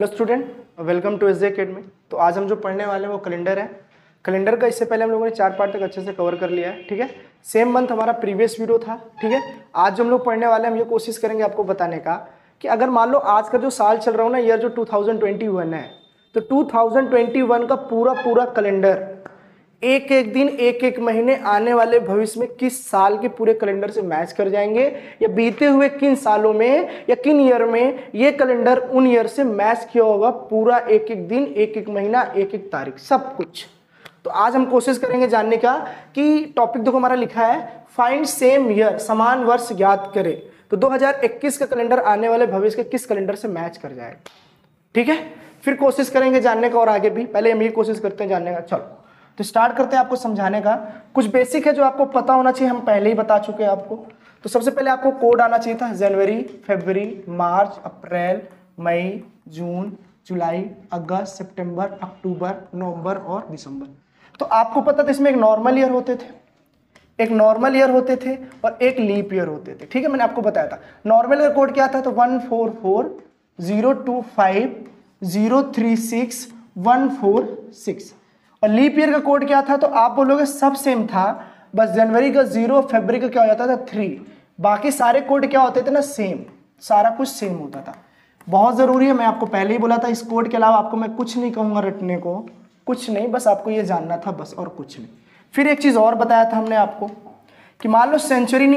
Hello student, welcome to SJ academy. तो आज हम जो पढ़ने वाले हैं वो कैलेंडर है। कैलेंडर का इससे पहले हम लोगों ने 4 पार्ट तक अच्छे से कवर कर लिया है, ठीक है। सेम मंथ हमारा प्रीवियस वीडियो था, ठीक है। आज जो हम लोग पढ़ने वाले हैं हम ये कोशिश करेंगे आपको बताने का कि अगर मान लो आज का जो साल चल रहा हो ना, ईयर जो 2021 है, तो 2021 का पूरा कैलेंडर एक एक दिन एक एक महीने आने वाले भविष्य में किस साल के पूरे कैलेंडर से मैच कर जाएंगे, या बीते हुए किन सालों में या किन ईयर में ये कैलेंडर उन ईयर से मैच किया होगा, पूरा एक एक दिन एक एक महीना एक एक तारीख सब कुछ। तो आज हम कोशिश करेंगे जानने का कि टॉपिक देखो हमारा लिखा है फाइंड सेम ईयर, समान वर्ष ज्ञात करें। तो 2021 का कैलेंडर आने वाले भविष्य के किस कैलेंडर से मैच कर जाएगा, ठीक है। फिर कोशिश करेंगे जानने का और आगे भी, पहले हम ये कोशिश करते हैं जानने का। चलो तो स्टार्ट करते हैं आपको समझाने का। कुछ बेसिक है जो आपको पता होना चाहिए, हम पहले ही बता चुके हैं आपको। तो सबसे पहले आपको कोड आना चाहिए था, जनवरी, फरवरी, मार्च, अप्रैल, मई, जून, जुलाई, अगस्त, सितंबर, अक्टूबर, नवंबर और दिसंबर। तो आपको पता था इसमें एक नॉर्मल ईयर होते थे, एक नॉर्मल ईयर होते थे और एक लीप ईयर होते थे, ठीक है। मैंने आपको बताया था नॉर्मल ईयर कोड क्या था, तो 144025036146 और लीप ईयर का कोड क्या था, तो आप बोलोगे सब सेम था, बस जनवरी का 0, फरवरी का क्या हो जाता था 3, बाकी सारे कोड क्या होते थे ना सेम, सारा कुछ सेम होता था। बहुत ज़रूरी है, मैं आपको पहले ही बोला था, इस कोड के अलावा आपको मैं कुछ नहीं कहूँगा रटने को, कुछ नहीं, बस आपको ये जानना था बस, और कुछ नहीं। फिर एक चीज़ और बताया था हमने आपको कि मान लो सेंचुरी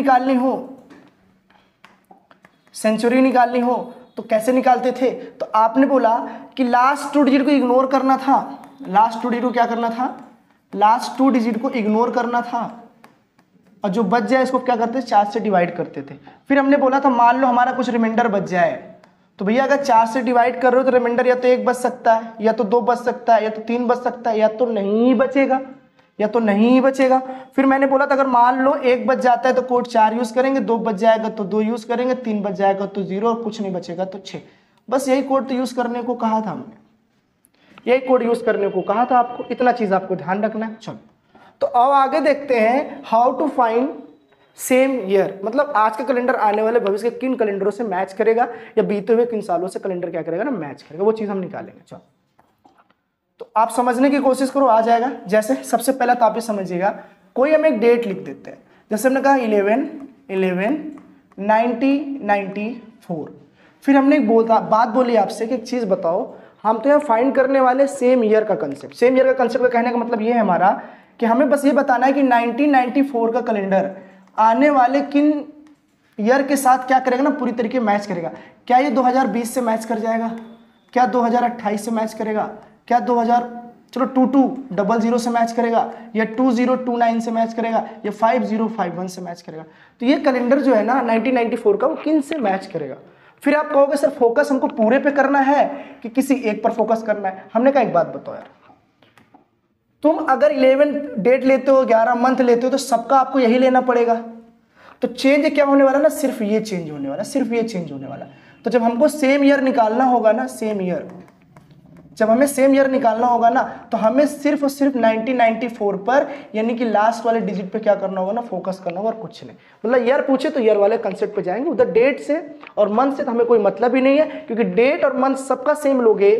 निकालनी हो तो कैसे निकालते थे, तो आपने बोला कि लास्ट 2 डिजिट को इग्नोर करना था, लास्ट 2 डिजिट को क्या करना था, लास्ट 2 डिजिट को इग्नोर करना था, और जो बच जाए इसको क्या करते थे, 4 से डिवाइड करते थे। फिर हमने बोला था मान लो हमारा कुछ रिमाइंडर बच जाए, तो भैया अगर 4 से डिवाइड कर रहे हो तो रिमाइंडर या तो 1 बच सकता है, या तो 2 बच सकता है, या तो 3 बच सकता है, या तो नहीं बचेगा। फिर मैंने बोला था अगर मान लो 1 बच जाता है तो कोड 4 यूज करेंगे, 2 बच जाएगा तो 2 यूज करेंगे, 3 बच जाएगा तो 0 और कुछ नहीं बचेगा तो 6। बस यही कोड तो यूज करने को कहा था हमने, यही कोड यूज करने को कहा था आपको, इतना चीज आपको ध्यान रखना है। चलो तो अब आगे देखते हैं how to find same year, मतलब आज का कैलेंडर आने वाले भविष्य के किन कैलेंडरों से मैच करेगा, या बीते हुए किन सालों से कैलेंडर क्या करेगा ना मैच करेगा, वो चीज हम निकालेंगे। चलो तो आप समझने की कोशिश करो, आ जाएगा। जैसे सबसे पहला तो आप ये समझिएगा, कोई हम एक डेट लिख देते हैं, जैसे हमने कहा 11/11/1994। फिर हमने एक बात बोली आपसे कि एक चीज बताओ, हम तो यहाँ फाइंड करने वाले सेम ईयर का कंसेप्ट। सेम ईयर का कंसेप्ट का कहने का मतलब ये है हमारा कि हमें बस ये बताना है कि 1994 का कैलेंडर आने वाले किन ईयर के साथ क्या करेगा ना, पूरी तरीके मैच करेगा। क्या ये 2020 से मैच कर जाएगा, क्या 2028 से मैच करेगा, क्या 2200 से मैच करेगा, या 2029 से मैच करेगा, या 5051 से मैच करेगा। तो ये कैलेंडर जो है ना 1994 का, वो किन से मैच करेगा। फिर आप कहोगे सर फोकस हमको पूरे पे करना है कि किसी एक पर फोकस करना है। हमने कहा एक बात बताओ यार, तुम अगर 11 डेट लेते हो, 11 मंथ लेते हो, तो सबका आपको यही लेना पड़ेगा। तो चेंज क्या होने वाला ना, सिर्फ ये चेंज होने वाला, सिर्फ ये चेंज होने वाला। तो जब हमको सेम ईयर निकालना होगा ना, सेम ईयर, जब हमें सेम ईयर निकालना होगा ना, तो हमें सिर्फ और सिर्फ 1994 पर, यानी कि लास्ट वाले डिजिट पे क्या करना होगा ना, फोकस करना होगा और कुछ नहीं। मतलब ईयर पूछे तो ईयर वाले कंसेप्ट पे जाएंगे, उधर डेट से और मंथ से तो हमें कोई मतलब ही नहीं है, क्योंकि डेट और मंथ सबका सेम लोगे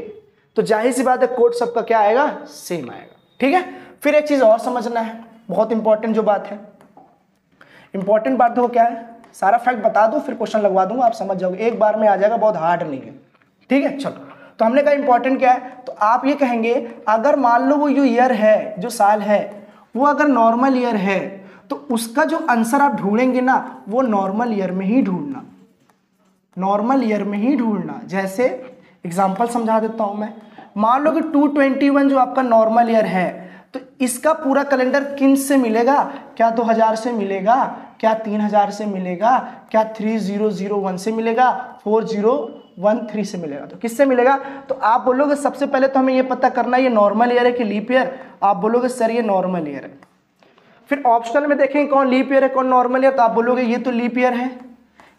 तो जाहिर सी बात है कोड सबका क्या आएगा, सेम आएगा, ठीक है। फिर एक चीज और समझना है, बहुत इंपॉर्टेंट जो बात है, इंपॉर्टेंट बात देखो क्या है, सारा फैक्ट बता दो फिर क्वेश्चन लगवा दूंगा, आप समझ जाओगे, एक बार में आ जाएगा, बहुत हार्ड नहीं है, ठीक है। चलो तो हमने कहा इंपॉर्टेंट क्या है, तो आप ये कहेंगे अगर मान लो वो जो ईयर है, जो साल है, वो अगर नॉर्मल ईयर है, तो उसका जो आंसर आप ढूंढेंगे ना, वो नॉर्मल ईयर में ही ढूंढना, नॉर्मल ईयर में ही ढूंढना। जैसे एग्जांपल समझा देता हूं मैं, मान लो कि 221 जो आपका नॉर्मल ईयर है, तो इसका पूरा कैलेंडर किन से मिलेगा, क्या 2000 से मिलेगा, क्या 3000 से मिलेगा, क्या 3001 से मिलेगा, 4013 से मिलेगा। तो किससे मिलेगा, तो आप बोलोगे सबसे पहले तो हमें ये पता करना है ये नॉर्मल ईयर है कि लीप ईयर। आप बोलोगे सर ये नॉर्मल ईयर है। फिर ऑप्शनल में देखेंगे कौन लीप ईयर है कौन नॉर्मल ईयर, तो आप बोलोगे ये तो लीप ईयर है,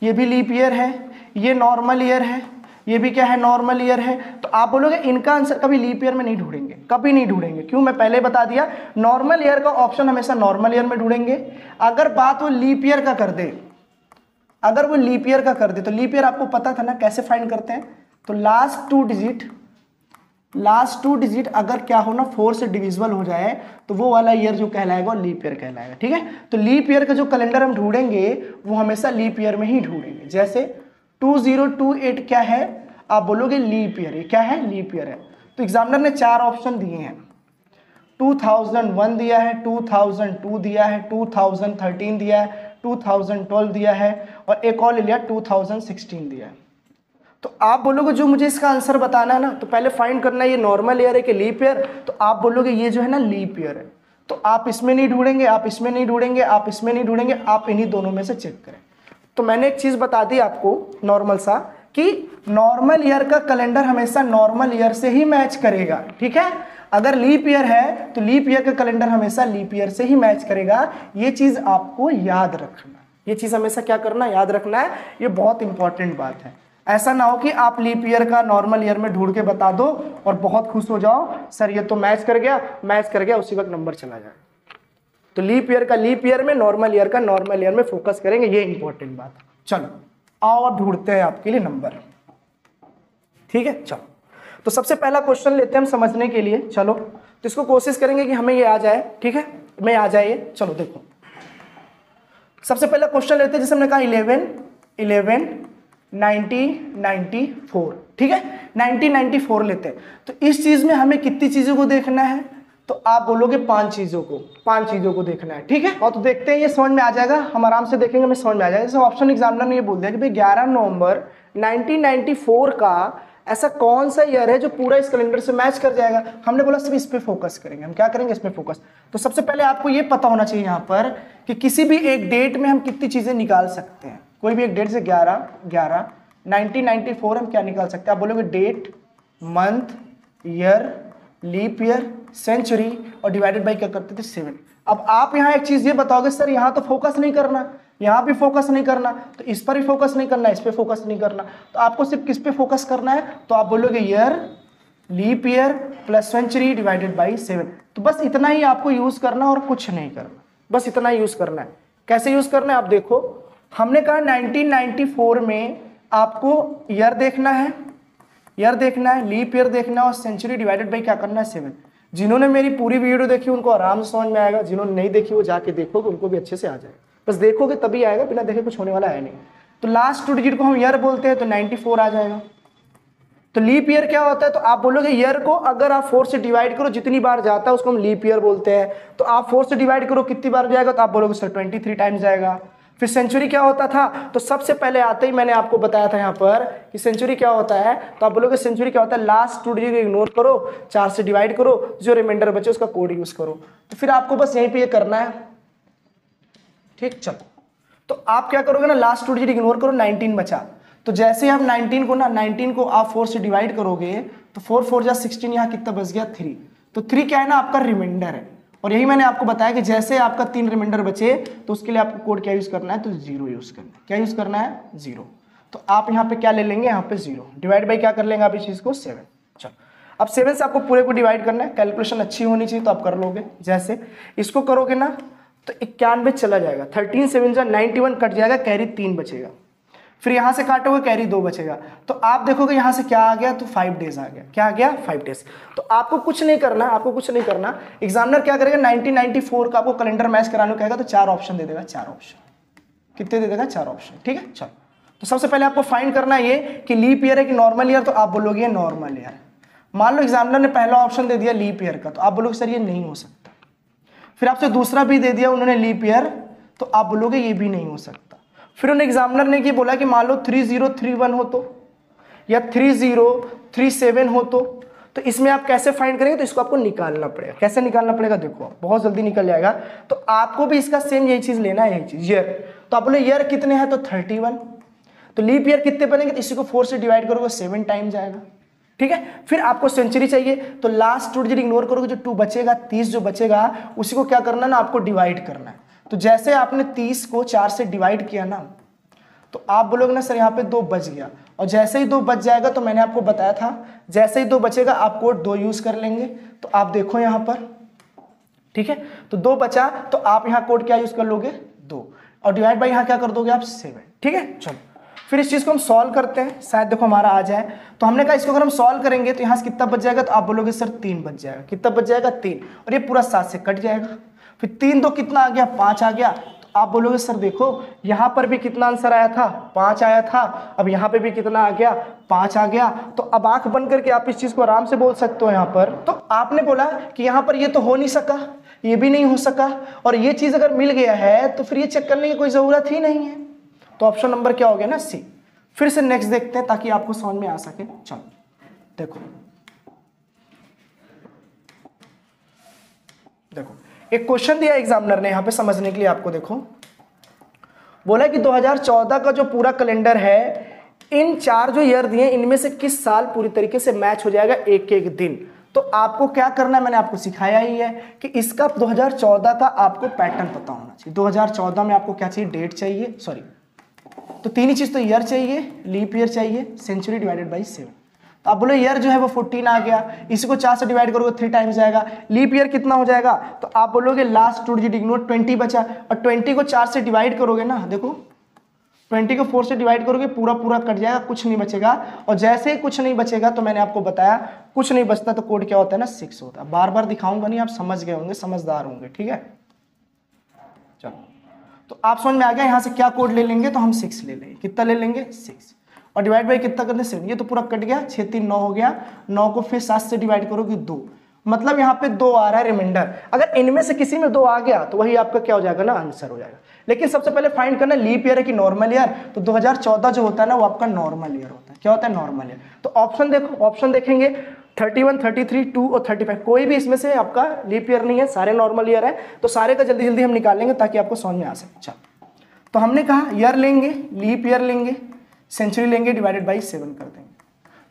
ये भी लीप ईयर है, ये नॉर्मल ईयर है, ये भी क्या है, नॉर्मल ईयर है। तो आप बोलोगे इनका आंसर कभी लीप ईयर में नहीं ढूंढेंगे, कभी नहीं ढूंढेंगे। क्यों, मैं पहले बता दिया, नॉर्मल ईयर का ऑप्शन हमेशा नॉर्मल ईयर में ढूंढेंगे। अगर बात वो लीप ईयर का कर दे, अगर वो लीप ईयर का कर दे, तो लीप ईयर आपको पता था ना कैसे फाइंड करते हैं, तो लास्ट 2 डिजिट लास्ट 2 डिजिट अगर क्या हो ना 4 से डिविजिबल हो जाए तो वो वाला ईयर जो कहलाएगा लीप ईयर कहलाएगा। ठीक है, तो लीप ईयर का जो कैलेंडर हम ढूंढेंगे वो हमेशा लीप ईयर में ही ढूंढेंगे। जैसे 2028 क्या है, आप बोलोगे लीप ईयर, ये क्या है, लीप ईयर है। तो एग्जामिनर ने 4 ऑप्शन दिए हैं, 2001 दिया है, 2002 दिया है, 2013 दिया है, 2012 दिया है और एक और ले लिया 2016 दिया है। तो आप बोलोगे जो मुझे इसका आंसर बताना है ना, तो पहले फाइंड करना है ये नॉर्मल ईयर है कि लीप ईयर। तो आप बोलोगे ये जो है ना लीप ईयर है, तो आप इसमें नहीं ढूंढेंगे, आप इसमें नहीं ढूंढेंगे, आप इसमें नहीं ढूंढेंगे, आप इन्हीं दोनों में से चेक करें। तो मैंने एक चीज़ बता दी आपको नॉर्मल सा, कि नॉर्मल ईयर का कैलेंडर हमेशा नॉर्मल ईयर से ही मैच करेगा। ठीक है, अगर लीप ईयर है तो लीप ईयर का कैलेंडर हमेशा लीप ईयर से ही मैच करेगा। ये चीज़ आपको याद रखना, ये चीज़ हमेशा क्या करना, याद रखना है, ये बहुत इंपॉर्टेंट बात है। ऐसा ना हो कि आप लीप ईयर का नॉर्मल ईयर में ढूंढ के बता दो और बहुत खुश हो जाओ, सर ये तो मैच कर गया, मैच कर गया, उसी वक्त नंबर चला जाए। तो लीप ईयर का लीप ईयर में, नॉर्मल ईयर का नॉर्मल ईयर में फोकस करेंगे, ये इंपॉर्टेंट बात है। चलो आओ अब ढूंढते हैं आपके लिए नंबर। ठीक है, चलो तो सबसे पहला क्वेश्चन लेते हैं हम समझने के लिए। चलो तो इसको कोशिश करेंगे कि हमें ये आ जाए। ठीक है, हमें आ जाए ये। चलो देखो सबसे पहला क्वेश्चन लेते हैं, जैसे हमने कहा 11 1994। ठीक है, 1994 लेते हैं। तो इस चीज में हमें कितनी चीजों को देखना है, तो आप बोलोगे 5 चीजों को देखना है। ठीक है, और तो देखते हैं ये समझ में आ जाएगा, हम आराम से देखेंगे, हमें समझ में आ जाएगा। जैसे ऑप्शन एग्जामिनर ने ये बोल दिया कि भाई 11 नवंबर 1994 का ऐसा कौन सा ईयर है जो पूरा इस कैलेंडर से मैच कर जाएगा। हमने बोला सिर्फ इस पे फोकस करेंगे, हम क्या करेंगे, इस पे फोकस। तो सबसे पहले आपको ये पता होना चाहिए यहाँ पर कि किसी भी एक डेट में हम कितनी चीजें निकाल सकते हैं। कोई भी एक डेट से 1994 हम क्या निकाल सकते हैं। आप बोलोगे date, month, year, leap year, century और डिवाइडेड बाई क्या करते थे 7। अब आप यहाँ एक चीज ये बताओगे सर यहाँ तो फोकस नहीं करना, यहाँ भी फोकस नहीं करना, तो इस पर भी फोकस नहीं करना, इस पे फोकस नहीं करना, तो आपको सिर्फ किस पे फोकस करना है। तो आप बोलोगे year, leap year plus century divided by 7। तो बस इतना ही आपको यूज करना और कुछ नहीं करना, बस इतना ही यूज करना है। कैसे यूज करना है आप देखो, हमने कहा 1994 में आपको ईयर देखना है, लीप ईयर देखना है और सेंचुरी डिवाइडेड बाई क्या करना है 7। जिन्होंने मेरी पूरी वीडियो देखी उनको आराम से समझ में आएगा, जिन्होंने नहीं देखी वो जाके देखोगे, उनको भी अच्छे से आ जाएगा। बस देखोगे तभी आएगा, बिना देखे कुछ होने वाला है नहीं। तो लास्ट 2 डिजिट को हम ईयर बोलते हैं तो 94 आ जाएगा। तो लीप ईयर क्या होता है, तो आप बोलोगे ईयर को अगर आप 4 से डिवाइड करो, जितनी बार जाता है उसको हम लीप ईयर बोलते हैं। तो आप 4 से डिवाइड करो कितनी बार जाएगा, तो आप बोलोगे सर 23 टाइम्स जाएगा। फिर सेंचुरी क्या होता था, तो सबसे पहले आते ही मैंने आपको बताया था यहाँ पर कि सेंचुरी क्या होता है। तो आप बोलोगे सेंचुरी क्या होता है, लास्ट 2 डिजिट को इग्नोर करो, 4 से डिवाइड करो, जो रिमाइंडर बचे उसका कोड यूज करो। तो फिर आपको बस यहीं पे ये करना है। ठीक, चलो तो आप क्या करोगे ना, लास्ट 2 डिजिट इग्नोर करो, 19 बचा। तो जैसे ही आप 19 को आप 4 से डिवाइड करोगे तो 4 4 जा 16, यहाँ कितना बच गया 3। तो 3 क्या है ना, आपका रिमाइंडर है। और यही मैंने आपको बताया कि जैसे आपका 3 रिमाइंडर बचे तो उसके लिए आपको कोड क्या यूज करना है, तो 0 यूज करना है। क्या यूज करना है, 0। तो आप यहाँ पे क्या ले लेंगे, यहाँ पे 0 डिवाइड बाई क्या कर लेंगे आप इस चीज को 7। चलो अब 7 से आपको पूरे को डिवाइड करना है, कैलकुलेशन अच्छी होनी चाहिए तो आप कर लोगे। जैसे इसको करोगे ना तो 91 चला जाएगा, 13 7 जा 91 कट जाएगा, कैरी 3 बचेगा। फिर यहाँ से काटोगे कैरी 2 बचेगा। तो आप देखोगे यहाँ से क्या आ गया, तो 5 डेज आ गया। क्या आ गया, 5 डेज। तो आपको कुछ नहीं करना, एग्जामिनर क्या करेगा, 1994 का आपको कैलेंडर मैच कराने को कहेगा तो 4 ऑप्शन दे देगा, 4 ऑप्शन। कितने दे देगा, 4 ऑप्शन। ठीक है, चलो तो सबसे पहले आपको फाइंड करना है ये कि लीप ईयर है कि नॉर्मल ईयर। तो आप बोलोगे नॉर्मल ईयर। मान लो एग्जामिनर ने पहला ऑप्शन दे दिया लीप ईयर का, तो आप बोलोगे सर ये नहीं हो सकता। फिर आपसे दूसरा भी दे दिया उन्होंने लीप ईयर, तो आप बोलोगे ये भी नहीं हो सकता। फिर उन्हें एग्जामिनर ने ये बोला कि मान लो 3031 हो तो, या 3037 हो तो इसमें आप कैसे फाइंड करेंगे, तो इसको आपको निकालना पड़ेगा। कैसे निकालना पड़ेगा, देखो बहुत जल्दी निकल जाएगा। तो आपको भी इसका सेम यही चीज लेना है, यही चीज ईयर। तो आप बोले ईयर कितने हैं, तो 31। तो लीप ईयर कितने बनेंगे, तो इसी को 4 से डिवाइड करोगे 7 टाइम जाएगा। ठीक है, फिर आपको सेंचुरी चाहिए, तो लास्ट 2 डिजिट इग्नोर करोगे, जो 2 बचेगा, 30 जो बचेगा उसी को क्या करना ना, आपको डिवाइड करना है। तो जैसे आपने 30 को 4 से डिवाइड किया ना, तो आप बोलोगे ना सर यहाँ पे 2 बच गया। और जैसे ही 2 बच जाएगा, तो मैंने आपको बताया था जैसे ही 2 बचेगा आप कोड 2 यूज कर लेंगे। तो आप देखो यहाँ पर, ठीक है, तो 2 बचा, तो आप यहाँ कोड क्या यूज कर लोगे, 2, और डिवाइड बाई यहाँ क्या कर दोगे आप 7। ठीक है, चलो फिर इस चीज़ को हम सॉल्व करते हैं, शायद देखो हमारा आ जाए। तो हमने कहा इसको अगर हम सॉल्व करेंगे तो यहाँ से कितना बच जाएगा, तो आप बोलोगे सर 3 बच जाएगा। कितना बच जाएगा 3, और ये पूरा 7 से कट जाएगा। फिर 3 तो कितना आ गया 5 आ गया। तो आप बोलोगे सर देखो यहाँ पर भी कितना आंसर आया था 5 आया था, अब यहाँ पे भी कितना आ गया 5 आ गया। तो अब आंख बंद करके आप इस चीज़ को आराम से बोल सकते हो यहाँ पर। तो आपने बोला कि यहाँ पर ये तो हो नहीं सका, ये भी नहीं हो सका, और ये चीज़ अगर मिल गया है तो फिर ये चेक करने की कोई ज़रूरत ही नहीं है। तो ऑप्शन नंबर क्या हो गया ना, सी। फिर से नेक्स्ट देखते हैं ताकि आपको समझ में आ सके। चलो देखो देखो एक क्वेश्चन दिया एग्जामिनर ने यहाँ पे समझने के लिए आपको। देखो बोला कि 2014 का जो पूरा कैलेंडर है, इन 4 जो ईयर दिए इनमें से किस साल पूरी तरीके से मैच हो जाएगा एक एक दिन। तो आपको क्या करना है, मैंने आपको सिखाया ही है कि इसका 2014 का आपको पैटर्न पता होना चाहिए। 2014 में आपको क्या चाहिए, डेट चाहिए, सॉरी तो 3 ही चीज़, तो ईयर चाहिए, लीप ईयर चाहिए, सेंचुरी डिवाइडेड बाई 7। तो आप बोलो ईयर जो है वो 14 आ गया, इसी को 4 से डिवाइड करोगे 3 टाइम्स जाएगा। लीप ईयर कितना हो जाएगा, तो आप बोलोगे लास्ट 2 डिजिट इग्नोर 20 बचा, और 20 को 4 से डिवाइड करोगे ना, देखो 20 को 4 से डिवाइड करोगे पूरा पूरा कट जाएगा, कुछ नहीं बचेगा। और जैसे ही कुछ नहीं बचेगा तो मैंने आपको बताया कुछ नहीं बचता तो कोड क्या होता है ना 6 होता है। बार बार दिखाऊंगा नहीं, आप समझ गए होंगे, समझदार होंगे, ठीक है। चलो तो आप समझ में आ गया, यहाँ से क्या कोड ले लेंगे, तो हम 6 ले लेंगे। कितना ले लेंगे 6, और डिवाइड बाई कितना करने 7, ये तो पूरा कट गया, 6 3 9 हो गया। 9 को फिर 7 से डिवाइड करोगे 2, मतलब यहाँ पे 2 आ रहा है रिमाइंडर। अगर इनमें से किसी में 2 आ गया तो वही आपका क्या हो जाएगा ना, आंसर हो जाएगा। लेकिन सबसे पहले फाइंड करना लीप ईयर है कि नॉर्मल ईयर। तो 2014 जो होता है ना वो आपका नॉर्मल ईयर होता है। क्या होता है, नॉर्मल ईयर। तो ऑप्शन देखो, ऑप्शन देखेंगे 31, 33, 2 और 35, कोई भी इसमें से आपका लीप ईयर नहीं है, सारे नॉर्मल ईयर है। तो सारे का जल्दी जल्दी हम निकाल लेंगे ताकि आपको समझ में आ सके। चलो तो हमने कहा ईयर लेंगे, लीप ईयर लेंगे, सेंचुरी लेंगे, डिवाइडेड बाई 7 कर देंगे।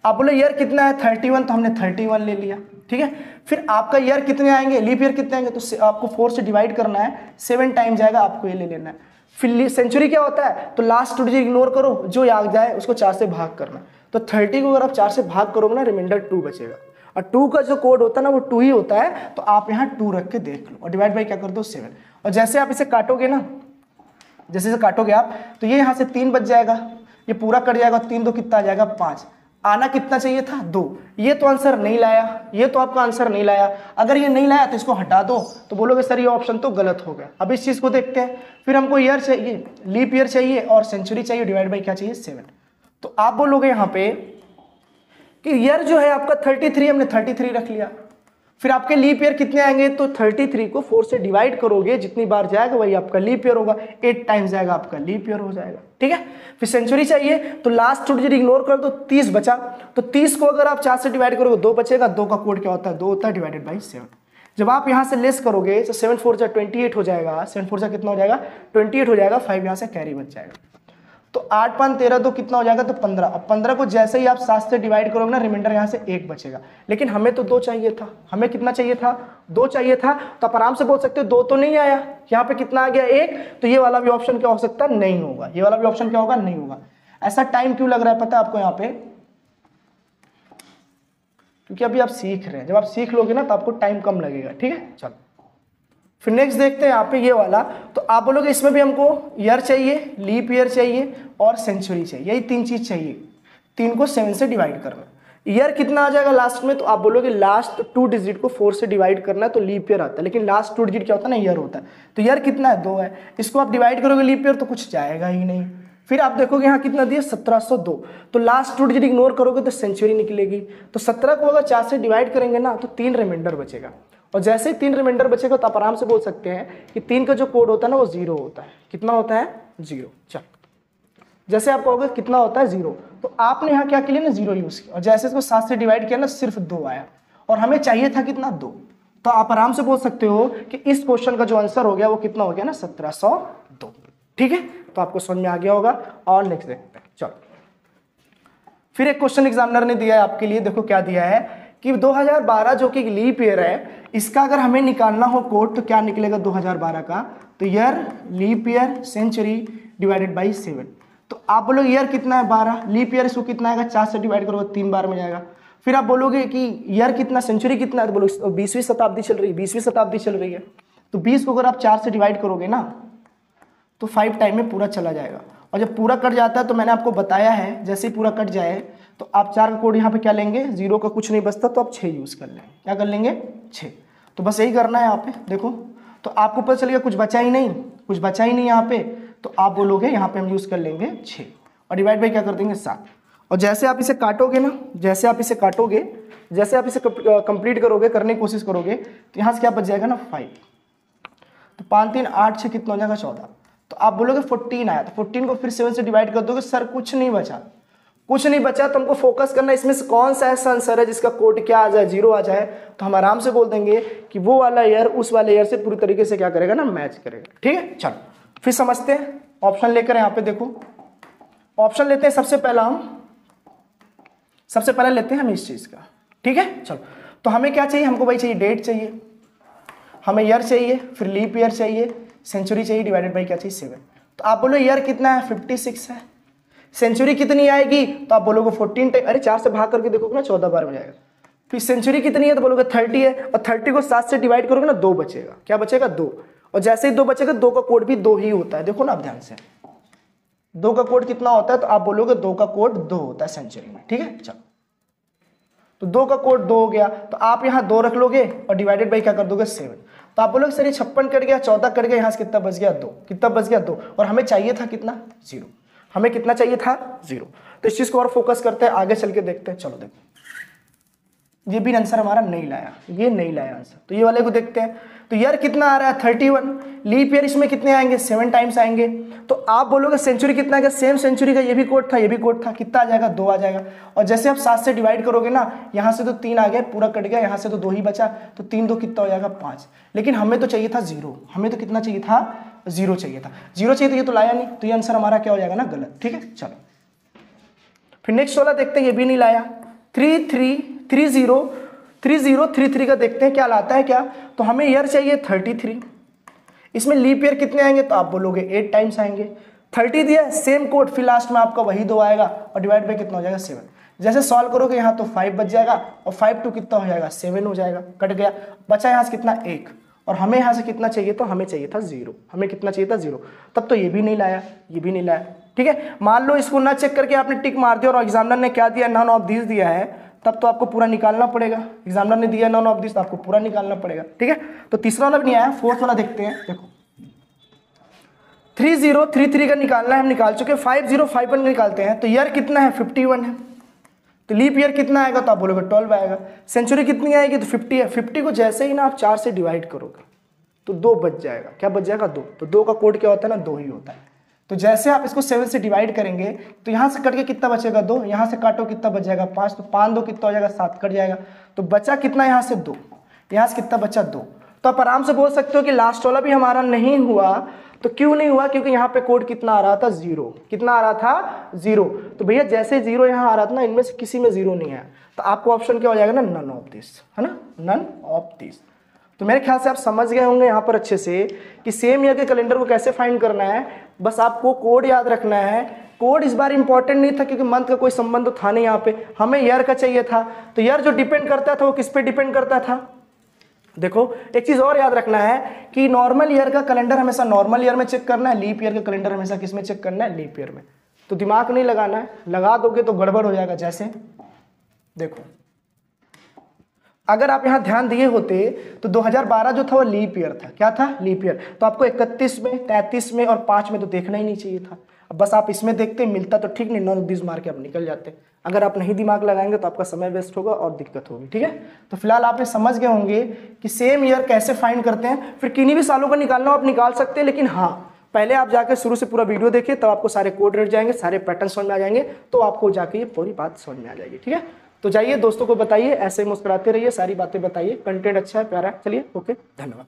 आप बोले ईयर कितना है 31, तो हमने 31 ले लिया, ठीक है। फिर आपका ईयर कितने आएंगे, लीप ईयर कितने आएंगे, तो आपको 4 से डिवाइड करना है, 7 टाइम जाएगा, आपको ये ले लेना है। फिर सेंचुरी क्या होता है, तो लास्ट 2 डिजिट इग्नोर करो, जो याद जाए उसको 4 से भाग करना। तो 30 को अगर आप 4 से भाग करोगे ना, रिमाइंडर 2 बचेगा, और 2 का जो कोड होता है ना वो 2 ही होता है। तो आप यहाँ 2 रख के देख लो, और डिवाइड बाई क्या कर दो 7। और जैसे आप इसे काटोगे ना, जैसे से काटोगे आप, तो ये यहाँ से 3 बच जाएगा, ये पूरा कट जाएगा, 3 2 कितना आ जाएगा 5। आना कितना चाहिए था 2। ये तो आंसर नहीं लाया, ये तो आपका आंसर नहीं लाया। अगर ये नहीं लाया तो इसको हटा दो, तो बोलोगे सर ये ऑप्शन तो गलत हो गया। अब इस चीज़ को देखते हैं। फिर हमको ईयर चाहिए, लीप ईयर चाहिए, और सेंचुरी चाहिए, डिवाइड बाई क्या चाहिए 7। तो आप बोलोगे यहाँ पे कि ईयर जो है आपका 33, हमने 33 रख लिया। फिर आपके लीप ईयर कितने आएंगे, तो 33 को 4 से डिवाइड करोगे, जितनी बार जाएगा वही आपका लीप ईयर होगा, 8 टाइम्स जाएगा, आपका लीप ईयर हो जाएगा, ठीक है। फिर सेंचुरी चाहिए, तो लास्ट 2 डिजिट इग्नोर कर दो, 30 बचा। तो 30 को अगर आप 4 से डिवाइड करोगे 2 बचेगा, 2 का कोड क्या होता है 2 होता है, डिवाइडेड बाई 7। जब आप यहाँ से लेस करोगे तो 7 4 जा 28 हो जाएगा, 7 4 जा कितना हो जाएगा 28 हो जाएगा, 5 यहाँ से कैरी बच जाएगा। तो 8 5 13 2 कितना हो जाएगा, तो 15। अब 15 को जैसे ही आप 7 से डिवाइड करोगे ना, रिमाइंडर यहाँ से 1 बचेगा। लेकिन हमें तो 2 चाहिए था, हमें कितना चाहिए था 2 चाहिए था। तो आप आराम से बोल सकते हो 2 तो नहीं आया, यहाँ पे कितना आ गया 1। तो ये वाला भी ऑप्शन क्या हो सकता है, नहीं होगा। ये वाला भी ऑप्शन क्या होगा, नहीं होगा। ऐसा टाइम क्यों लग रहा है पता है आपको यहाँ पे, क्योंकि अभी आप सीख रहे हैं। जब आप सीख लोगे ना तो आपको टाइम कम लगेगा, ठीक है। चलो फिर नेक्स्ट देखते हैं यहाँ पे ये वाला। तो आप बोलोगे इसमें भी हमको ईयर चाहिए, लीप ईयर चाहिए, और सेंचुरी चाहिए, यही 3 चीज चाहिए। 3 को 7 से डिवाइड करना। ईयर कितना आ जाएगा लास्ट में, तो आप बोलोगे लास्ट 2 डिजिट को 4 से डिवाइड करना है, तो लीप ईयर आता है। लेकिन लास्ट 2 डिजिट क्या होता है ना, ईयर होता है। तो ईयर कितना है 2 है, इसको आप डिवाइड करोगे लीप ईयर तो कुछ जाएगा ही नहीं। फिर आप देखोगे यहाँ कितना दिया 1702, तो लास्ट 2 डिजिट इग्नोर करोगे तो सेंचुरी निकलेगी। तो 17 को अगर 4 से डिवाइड करेंगे ना, तो 3 रिमाइंडर बचेगा। और जैसे ही 3 रिमाइंडर बचेगा तो आप आराम से बोल सकते हैं कि 3 का जो कोड होता है ना वो 0 होता है। कितना होता है 0। चल जैसे आप कहोगे कितना होता है 0, तो आपने यहाँ क्या किया ना 0 यूज किया, और जैसे इसको 7 से डिवाइड किया ना सिर्फ 2 आया, और हमें चाहिए था कितना 2। तो आप आराम से बोल सकते हो कि इस क्वेश्चन का जो आंसर हो गया वो कितना हो गया ना 1702, ठीक है। तो आपको समझ में आ गया होगा। और नेक्स्ट देखते हैं। चलो फिर एक क्वेश्चन एग्जामिनर ने दिया है आपके लिए, देखो क्या दिया है कि 2012 जो कि लीप ईयर है, इसका अगर हमें निकालना हो कोड तो क्या निकलेगा 2012 का, तो year, leap year, century divided by 7। तो आप बोलोगे ईयर कितना है 12, लीप ईयर इसको कितना आएगा 4 से डिवाइड करोगे 3 बार में जाएगा। फिर आप बोलोगे कि ईयर कितना, सेंचुरी कितना है, तो बोलो 20वीं शताब्दी चल रही है, 20वीं शताब्दी चल रही है। तो 20 को अगर आप 4 से डिवाइड करोगे ना तो 5 टाइम में पूरा चला जाएगा। और जब पूरा कट जाता है तो मैंने आपको बताया है जैसे ही पूरा कट जाए तो आप 4 का कोड यहाँ पे क्या लेंगे, 0 का कुछ नहीं बचता तो आप 6 यूज़ कर लेंगे। क्या कर लेंगे, 6। तो बस यही करना है यहाँ पे। देखो तो आपको पता चलेगा कुछ बचा ही नहीं, कुछ बचा ही नहीं यहाँ पे, तो आप बोलोगे यहाँ पे हम यूज़ कर लेंगे 6 और डिवाइड बाई क्या कर देंगे 7। और जैसे आप इसे काटोगे ना, जैसे आप इसे काटोगे, जैसे आप इसे कंप्लीट करोगे, करने की कोशिश करोगे, तो यहाँ से क्या बच जाएगा ना 5। तो 5 3 8 6 कितना हो जाएगा 14। तो आप बोलोगे 14 आया, तो 14 को फिर 7 से डिवाइड कर दोगे, सर कुछ नहीं बचा, कुछ नहीं बचा। तो हमको फोकस करना इसमें से कौन सा ऐसा आंसर है जिसका कोड क्या आ जाए, 0 आ जाए। तो हम आराम से बोल देंगे कि वो वाला ईयर उस वाले ईयर से पूरी तरीके से क्या करेगा ना, मैच करेगा। ठीक है, चलो फिर समझते हैं। ऑप्शन लेकर यहाँ पे देखो, ऑप्शन लेते हैं। सबसे पहले लेते हैं हम इस चीज का। ठीक है, चलो तो हमें क्या चाहिए, हमको भाई चाहिए डेट चाहिए, हमें ईयर चाहिए, फिर लीप ईयर चाहिए, सेंचुरी चाहिए, डिवाइडेड बाई क्या चाहिए 7। तो आप बोलो ईयर कितना है 56 है, सेंचुरी कितनी आएगी, तो आप बोलोगे 14 टाइम, अरे 4 से भाग करके देखोगे ना 14 बार हो जाएगा। फिर सेंचुरी कितनी है तो बोलोगे 30 है, और 30 को 7 से डिवाइड करोगे ना 2 बचेगा। क्या बचेगा 2, और जैसे ही 2 बचेगा 2 का कोड भी 2 ही होता है। देखो ना आप ध्यान से, 2 का कोड कितना होता है, तो आप बोलोगे 2 का कोड 2 होता है सेंचुरी में। ठीक है, चलो तो 2 का कोड 2 हो गया, तो आप यहाँ 2 रख लोगे और डिवाइडेड बाई क्या कर दोगे 7। तो आप बोलोगे सर ये 56 कट गया, 14 कट गया, यहाँ से कितना बच गया 2, कितना बच गया 2, और हमें चाहिए था कितना 0, हमें कितना चाहिए था 0। तो इस चीज को और फोकस करते हैं, आगे चल के देखते हैं। चलो देखो ये भी आंसर हमारा नहीं लाया, ये नहीं लाया आंसर, तो ये वाले को देखते हैं। तो ईयर कितना आ रहा है 31, लीप ईयर इसमें कितने आएंगे 7 टाइम्स आएंगे। तो आप बोलोगे सेंचुरी कितना आएगा, सेम सेंचुरी का ये भी कोड था, ये भी कोड था, कितना आ जाएगा 2 आ जाएगा। और जैसे आप 7 से डिवाइड करोगे ना, यहाँ से तो 3 आ गया, पूरा कट गया, यहाँ से तो 2 ही बचा, तो 3 2 कितना हो जाएगा 5। लेकिन हमें तो चाहिए था 0, हमें तो कितना चाहिए था 0 चाहिए था, 0 चाहिए तो ये तो लाया नहीं, तो ये आंसर हमारा क्या हो जाएगा ना गलत। ठीक है, चलो फिर नेक्स्ट वाला देखते हैं, ये भी नहीं लाया। 3033 का देखते हैं क्या लाता है क्या। तो हमें ईयर चाहिए 33, इसमें लीप ईयर कितने आएंगे, तो आप बोलोगे 8 टाइम्स आएंगे। 30 दिया, सेम कोड, फिर लास्ट में आपका वही 2 आएगा, और डिवाइड बाई कितना हो जाएगा 7। जैसे सॉल्व करोगे यहाँ तो 5 बच जाएगा, और 5 2 कितना हो जाएगा 7 हो जाएगा, कट गया, बचा यहाँ से कितना 1, और हमें यहाँ से कितना चाहिए, तो हमें चाहिए था 0, हमें कितना चाहिए था 0। तब तो ये भी नहीं लाया, ये भी नहीं लाया। ठीक है, मान लो इसको ना चेक करके आपने टिक मार दिया और एग्जामिनर ने क्या दिया, नन ऑफ दिस दिया है, तब तो आपको पूरा निकालना पड़ेगा। एग्जामिनर ने दिया नन ऑफ दिस, तो आपको पूरा निकालना पड़ेगा। ठीक है, तो तीसरा वाला भी नहीं आया, फोर्थ वाला देखते हैं। देखो 3033 का निकालना है, हम निकाल चुके। 5051 का निकालते हैं, तो ईयर कितना है 51 है, तो लीप ईयर कितना आएगा, तो आप बोलोगे 12 आएगा। सेंचुरी कितनी आएगी, तो 50 है। 50 को जैसे ही ना आप 4 से डिवाइड करोगे तो 2 बच जाएगा। क्या बच जाएगा 2, तो 2 का कोड क्या होता है ना 2 ही होता है। तो जैसे आप इसको 7 से डिवाइड करेंगे तो यहाँ से कट के कितना बचेगा 2, यहाँ से काटो कितना बच जाएगा 5, तो 5 2 कितना हो जाएगा 7, कट जाएगा। तो बचा कितना यहाँ से 2, यहाँ से कितना बचा 2। तो आप आराम से बोल सकते हो कि लास्ट वाला भी हमारा नहीं हुआ। तो क्यों नहीं हुआ, क्योंकि यहाँ पे कोड कितना आ रहा था 0, कितना आ रहा था 0। तो भैया जैसे 0 यहाँ आ रहा था ना, इनमें से किसी में 0 नहीं आया, तो आपको ऑप्शन क्या हो जाएगा ना नन ऑफ दिस, है ना, नन ऑफ दिस। तो मेरे ख्याल से आप समझ गए होंगे यहाँ पर अच्छे से कि सेम ईयर के कैलेंडर को कैसे फाइंड करना है। बस आपको कोड याद रखना है। कोड इस बार इंपॉर्टेंट नहीं था क्योंकि मंथ का कोई संबंध तो था नहीं, यहाँ पे हमें ईयर का चाहिए था। तो ईयर जो डिपेंड करता था वो किस पे डिपेंड करता था। देखो एक चीज और याद रखना है कि नॉर्मल ईयर का कैलेंडर हमेशा नॉर्मल ईयर में चेक करना है, लीप ईयर का कैलेंडर हमेशा किस में चेक करना है, लीप ईयर में। तो दिमाग नहीं लगाना है, लगा दोगे तो गड़बड़ हो जाएगा। जैसे देखो अगर आप यहाँ ध्यान दिए होते तो 2012 जो था वो लीप ईयर था। क्या था, लीप ईयर। तो आपको 31 में, 33 में और 5 में तो देखना ही नहीं चाहिए था। अब बस आप इसमें देखते, मिलता तो ठीक नहीं, 9 20 मार के आप निकल जाते। अगर आप नहीं दिमाग लगाएंगे तो आपका समय वेस्ट होगा और दिक्कत होगी। ठीक है, तो फिलहाल आपने समझ गए होंगे कि सेम ईयर कैसे फाइंड करते हैं। फिर किन्हीं भी सालों का निकालना हो आप निकाल सकते हैं, लेकिन हाँ पहले आप जाकर शुरू से पूरा वीडियो देखिए, तब आपको सारे कोड रट जाएंगे, सारे पैटर्न समझ में आ जाएंगे, तो आपको जाके ये पूरी बात समझ में आ जाएगी। ठीक है, तो जाइए दोस्तों को बताइए, ऐसे ही मुस्कुराते रहिए, सारी बातें बताइए। कंटेंट अच्छा है, प्यारा है। चलिए ओके, धन्यवाद।